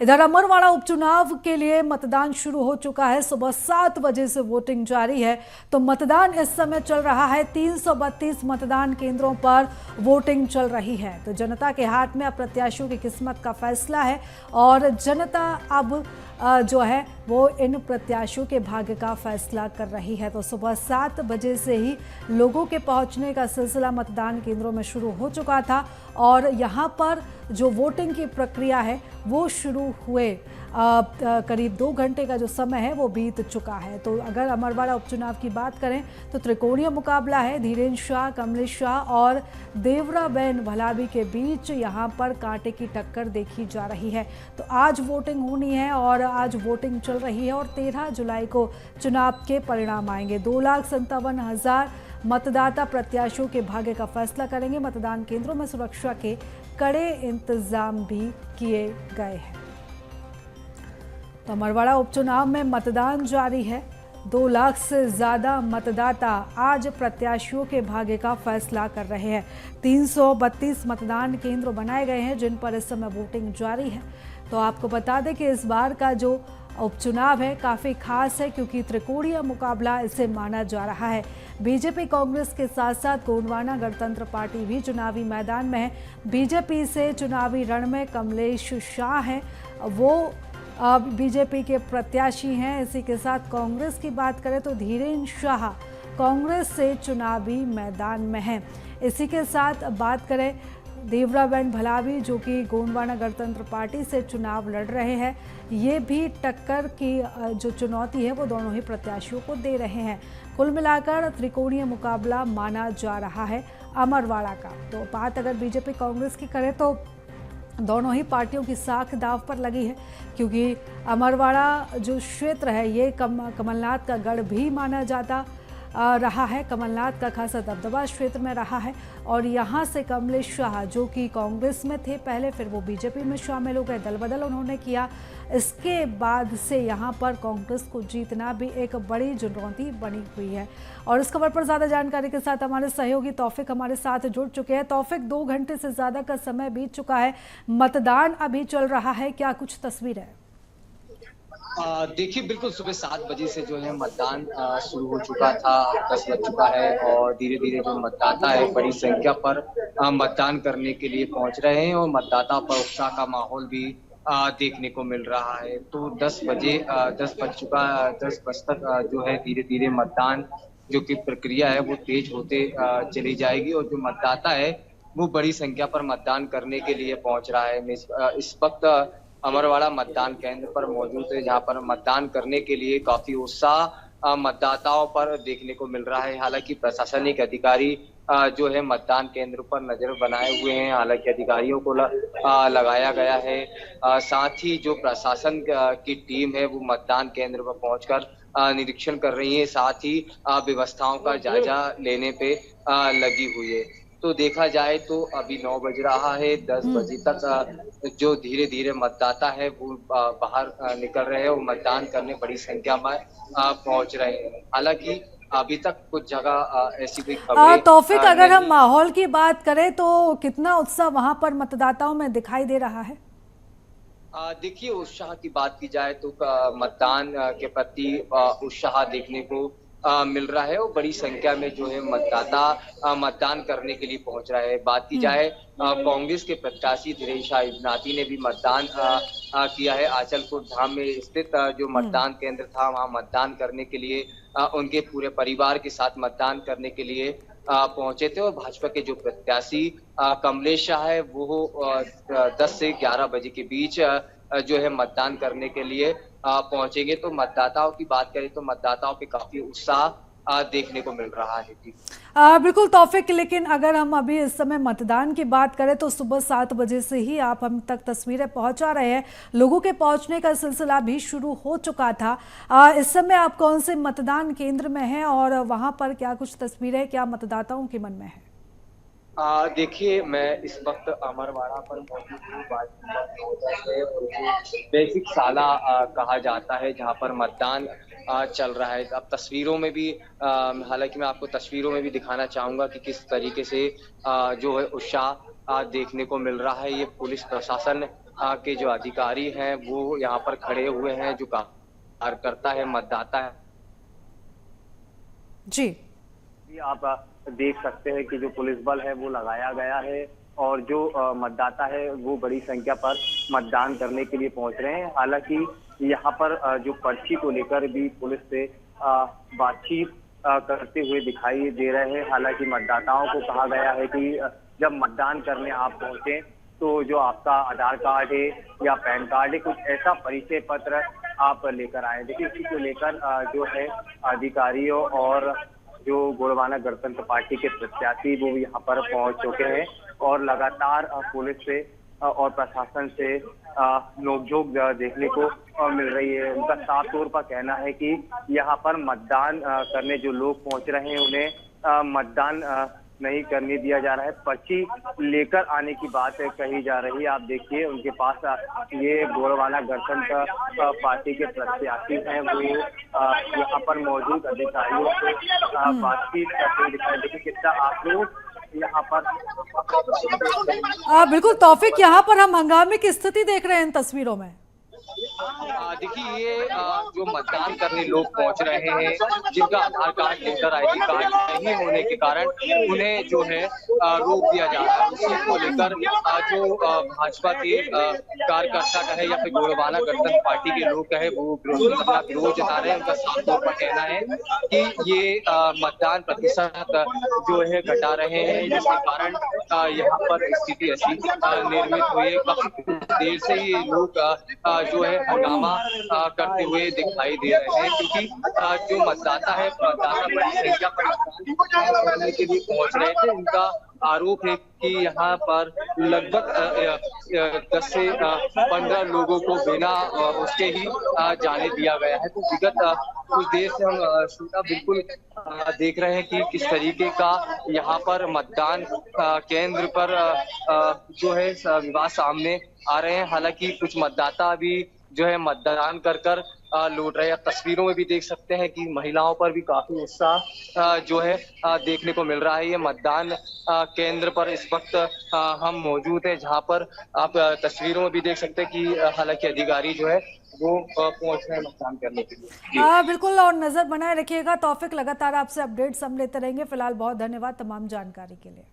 इधर अमरवाड़ा उपचुनाव के लिए मतदान शुरू हो चुका है। सुबह 7 बजे से वोटिंग जारी है। तो मतदान इस समय चल रहा है। 332 मतदान केंद्रों पर वोटिंग चल रही है। तो जनता के हाथ में अब प्रत्याशियों की किस्मत का फैसला है और जनता अब जो है वो इन प्रत्याशियों के भाग्य का फैसला कर रही है। तो सुबह 7 बजे से ही लोगों के पहुंचने का सिलसिला मतदान केंद्रों में शुरू हो चुका था और यहां पर जो वोटिंग की प्रक्रिया है वो शुरू हुए करीब 2 घंटे का जो समय है वो बीत चुका है। तो अगर अमरवाड़ा उपचुनाव की बात करें तो त्रिकोणीय मुकाबला है। धीरेन्द्र शाह, कमलेश शाह और देवराबेन भलावी के बीच यहाँ पर कांटे की टक्कर देखी जा रही है। तो आज वोटिंग होनी है और आज वोटिंग चल रही है और 13 जुलाई को चुनाव के परिणाम आएंगे। 2,57,000 मतदाता प्रत्याशियों के भाग्य का फैसला करेंगे। मतदान केंद्रों में सुरक्षा के कड़े इंतजाम भी किए गए हैं। तो अमरवाड़ा उपचुनाव में मतदान जारी है। 2 लाख से ज़्यादा मतदाता आज प्रत्याशियों के भाग्य का फैसला कर रहे हैं। 332 मतदान केंद्र बनाए गए हैं जिन पर इस समय वोटिंग जारी है। तो आपको बता दें कि इस बार का जो उपचुनाव है काफ़ी खास है क्योंकि त्रिकोणीय मुकाबला इसे माना जा रहा है। बीजेपी कांग्रेस के साथ साथ गोंडवाना गणतंत्र पार्टी भी चुनावी मैदान में है। बीजेपी से चुनावी रण में कमलेश शाह हैं, वो बीजेपी के प्रत्याशी हैं। इसी के साथ कांग्रेस की बात करें तो धीरेन्द्र शाह कांग्रेस से चुनावी मैदान में हैं। इसी के साथ बात करें देवराबेन भलावी जो कि गोंडवाना गणतंत्र पार्टी से चुनाव लड़ रहे हैं, ये भी टक्कर की जो चुनौती है वो दोनों ही प्रत्याशियों को दे रहे हैं। कुल मिलाकर त्रिकोणीय मुकाबला माना जा रहा है अमरवाड़ा का। तो बात अगर बीजेपी कांग्रेस की करें तो दोनों ही पार्टियों की साख दाव पर लगी है क्योंकि अमरवाड़ा जो क्षेत्र है ये कमलनाथ का गढ़ भी माना जाता रहा है। कमलनाथ का खासा दबदबा क्षेत्र में रहा है और यहाँ से कमलेश शाह जो कि कांग्रेस में थे पहले, फिर वो बीजेपी में शामिल हो गए, दल बदल उन्होंने किया। इसके बाद से यहाँ पर कांग्रेस को जीतना भी एक बड़ी चुनौती बनी हुई है। और इस खबर पर ज़्यादा जानकारी के साथ हमारे सहयोगी तौफिक हमारे साथ जुड़ चुके हैं। तौफिक, 2 घंटे से ज़्यादा का समय बीत चुका है, मतदान अभी चल रहा है, क्या कुछ तस्वीर है? देखिए, बिल्कुल सुबह 7 बजे से जो है मतदान शुरू हो चुका था। 10 बज चुका है और धीरे धीरे जो मतदाता है बड़ी संख्या पर मतदान करने के लिए पहुंच रहे हैं और मतदाता पर उत्साह का माहौल भी देखने को मिल रहा है। तो 10 बजे 10 बज चुका 10 बज तक जो है धीरे धीरे मतदान जो की प्रक्रिया है वो तेज होते चली जाएगी और जो मतदाता है वो बड़ी संख्या पर मतदान करने के लिए पहुंच रहा है। इस वक्त अमरवाड़ा मतदान केंद्र पर मौजूद है जहां पर मतदान करने के लिए काफी उत्साह मतदाताओं पर देखने को मिल रहा है। हालांकि प्रशासनिक अधिकारी जो है मतदान केंद्र पर नजर बनाए हुए हैं। हालांकि अधिकारियों को लगाया गया है। साथ ही जो प्रशासन की टीम है वो मतदान केंद्र पर पहुंचकर निरीक्षण कर रही है। साथ ही व्यवस्थाओं का जायजा लेने पे लगी हुई है। तो देखा जाए तो अभी 9 बज रहा है। 10 बजे तक जो धीरे धीरे मतदाता है वो बाहर निकल रहे हैं और मतदान करने बड़ी संख्या में पहुंच रहे हैं। हालांकि अभी तक कुछ जगह ऐसी कोई खबरें तौफिक, अगर हम माहौल की बात करें तो कितना उत्साह वहां पर मतदाताओं में दिखाई दे रहा है? देखिए, उत्साह की बात की जाए तो मतदान के प्रति उत्साह देखने को मिल रहा है और बड़ी संख्या में जो है मतदाता मतदान करने के लिए पहुंच रहा है। बात की जाए कांग्रेस के प्रत्याशी धीरेन्द्र शाह इब्नाती ने भी मतदान किया है। आचलकोट धाम में स्थित जो मतदान केंद्र था वहां मतदान करने के लिए उनके पूरे परिवार के साथ मतदान करने के लिए पहुंचे थे और भाजपा के जो प्रत्याशी कमलेश शाह है वो 10 से 11 बजे के बीच जो है मतदान करने के लिए पहुंचेंगे। तो मतदाताओं की बात करें तो मतदाताओं पे काफी उत्साह देखने को मिल रहा है। बिल्कुल तौफिक, लेकिन अगर हम अभी इस समय मतदान की बात करें तो सुबह 7 बजे से ही आप हम तक तस्वीरें पहुंचा रहे हैं। लोगों के पहुंचने का सिलसिला भी शुरू हो चुका था। इस समय आप कौन से मतदान केंद्र में हैं और वहां पर क्या कुछ तस्वीरें क्या मतदाताओं के मन में है? देखिए, मैं इस वक्त अमरवाड़ा पर मौजूद हूँ। बेसिक साला कहा जाता है जहाँ पर मतदान चल रहा है। अब तस्वीरों में भी हालांकि मैं आपको तस्वीरों में भी दिखाना चाहूंगा कि किस तरीके से जो है उत्साह देखने को मिल रहा है। ये पुलिस प्रशासन के जो अधिकारी हैं वो यहाँ पर खड़े हुए हैं, जो कार्यकर्ता है, मतदाता है। जी। जी, आप देख सकते हैं कि जो पुलिस बल है वो लगाया गया है और जो मतदाता है वो बड़ी संख्या पर मतदान करने के लिए पहुंच रहे हैं। हालांकि यहाँ पर जो पर्ची को लेकर भी पुलिस से बातचीत करते हुए दिखाई दे रहे हैं। हालांकि मतदाताओं को कहा गया है कि जब मतदान करने आप पहुंचे तो जो आपका आधार कार्ड है या पैन कार्ड है, कुछ ऐसा परिचय पत्र आप लेकर आए। देखिए, इसी को लेकर जो है अधिकारियों और जो गोंडवाना गणतंत्र पार्टी के प्रत्याशी वो यहाँ पर पहुंच चुके हैं और लगातार पुलिस से और प्रशासन से नोकझोंक देखने को मिल रही है। उनका साफ तौर पर कहना है कि यहाँ पर मतदान करने जो लोग पहुंच रहे हैं उन्हें मतदान नहीं करने दिया जा रहा है। पर्ची लेकर आने की बात कही जा रही है। आप देखिए, उनके पास ये गोंडवाना गणतंत्र पार्टी के प्रत्याशी हैं, वो यहाँ पर मौजूद अधिकारियों से बातचीत करते दिखाई देते। कितना आप लोग यहाँ पर बिल्कुल तौफिक, यहाँ पर हम हंगामे की स्थिति देख रहे हैं इन तस्वीरों में। देखिए, ये जो मतदान करने लोग पहुंच रहे हैं, जिनका आधार कार्ड, इंटर आईडी कार्ड नहीं होने के कारण उन्हें जो है रोक दिया जा रहा है। उसी को लेकर जो भाजपा के कार्यकर्ता कहे या फिर गोंडवाना गणतंत्र पार्टी के लोग कहे वो अपना विरोध जता रहे हैं। उनका साफ तौर पर कहना है कि ये मतदान प्रतिशत जो है घटा रहे हैं, जिसके कारण यहाँ पर स्थिति ऐसी निर्मित हुई है। काफी देर से ये लोग जो है हंगामा करते हुए दिखाई दे रहे हैं, क्योंकि जो मतदाता है, मतदाता बड़ी संख्या पर मतदान करने के लिए पहुंच रहे थे। उनका आरोप है कि यहाँ पर लगभग 10 से 15 लोगों को बिना उसके ही जाने दिया गया है। तो विगत कुछ देर से हम बिल्कुल देख रहे हैं कि किस तरीके का यहाँ पर मतदान केंद्र पर जो है विवाद सामने आ रहे हैं। हालांकि कुछ मतदाता भी जो है मतदान कर लौट रहे हैं। तस्वीरों में भी देख सकते हैं कि महिलाओं पर भी काफी उत्साह जो है देखने को मिल रहा है। ये मतदान केंद्र पर इस वक्त हम मौजूद हैं, जहां पर आप तस्वीरों में भी देख सकते हैं कि हालांकि अधिकारी जो है वो पहुंच रहे हैं मतदान करने के लिए। बिल्कुल, और नजर बनाए रखिएगा तौफिक, लगातार आपसे अपडेट्स हम लेते रहेंगे। फिलहाल बहुत धन्यवाद तमाम जानकारी के लिए।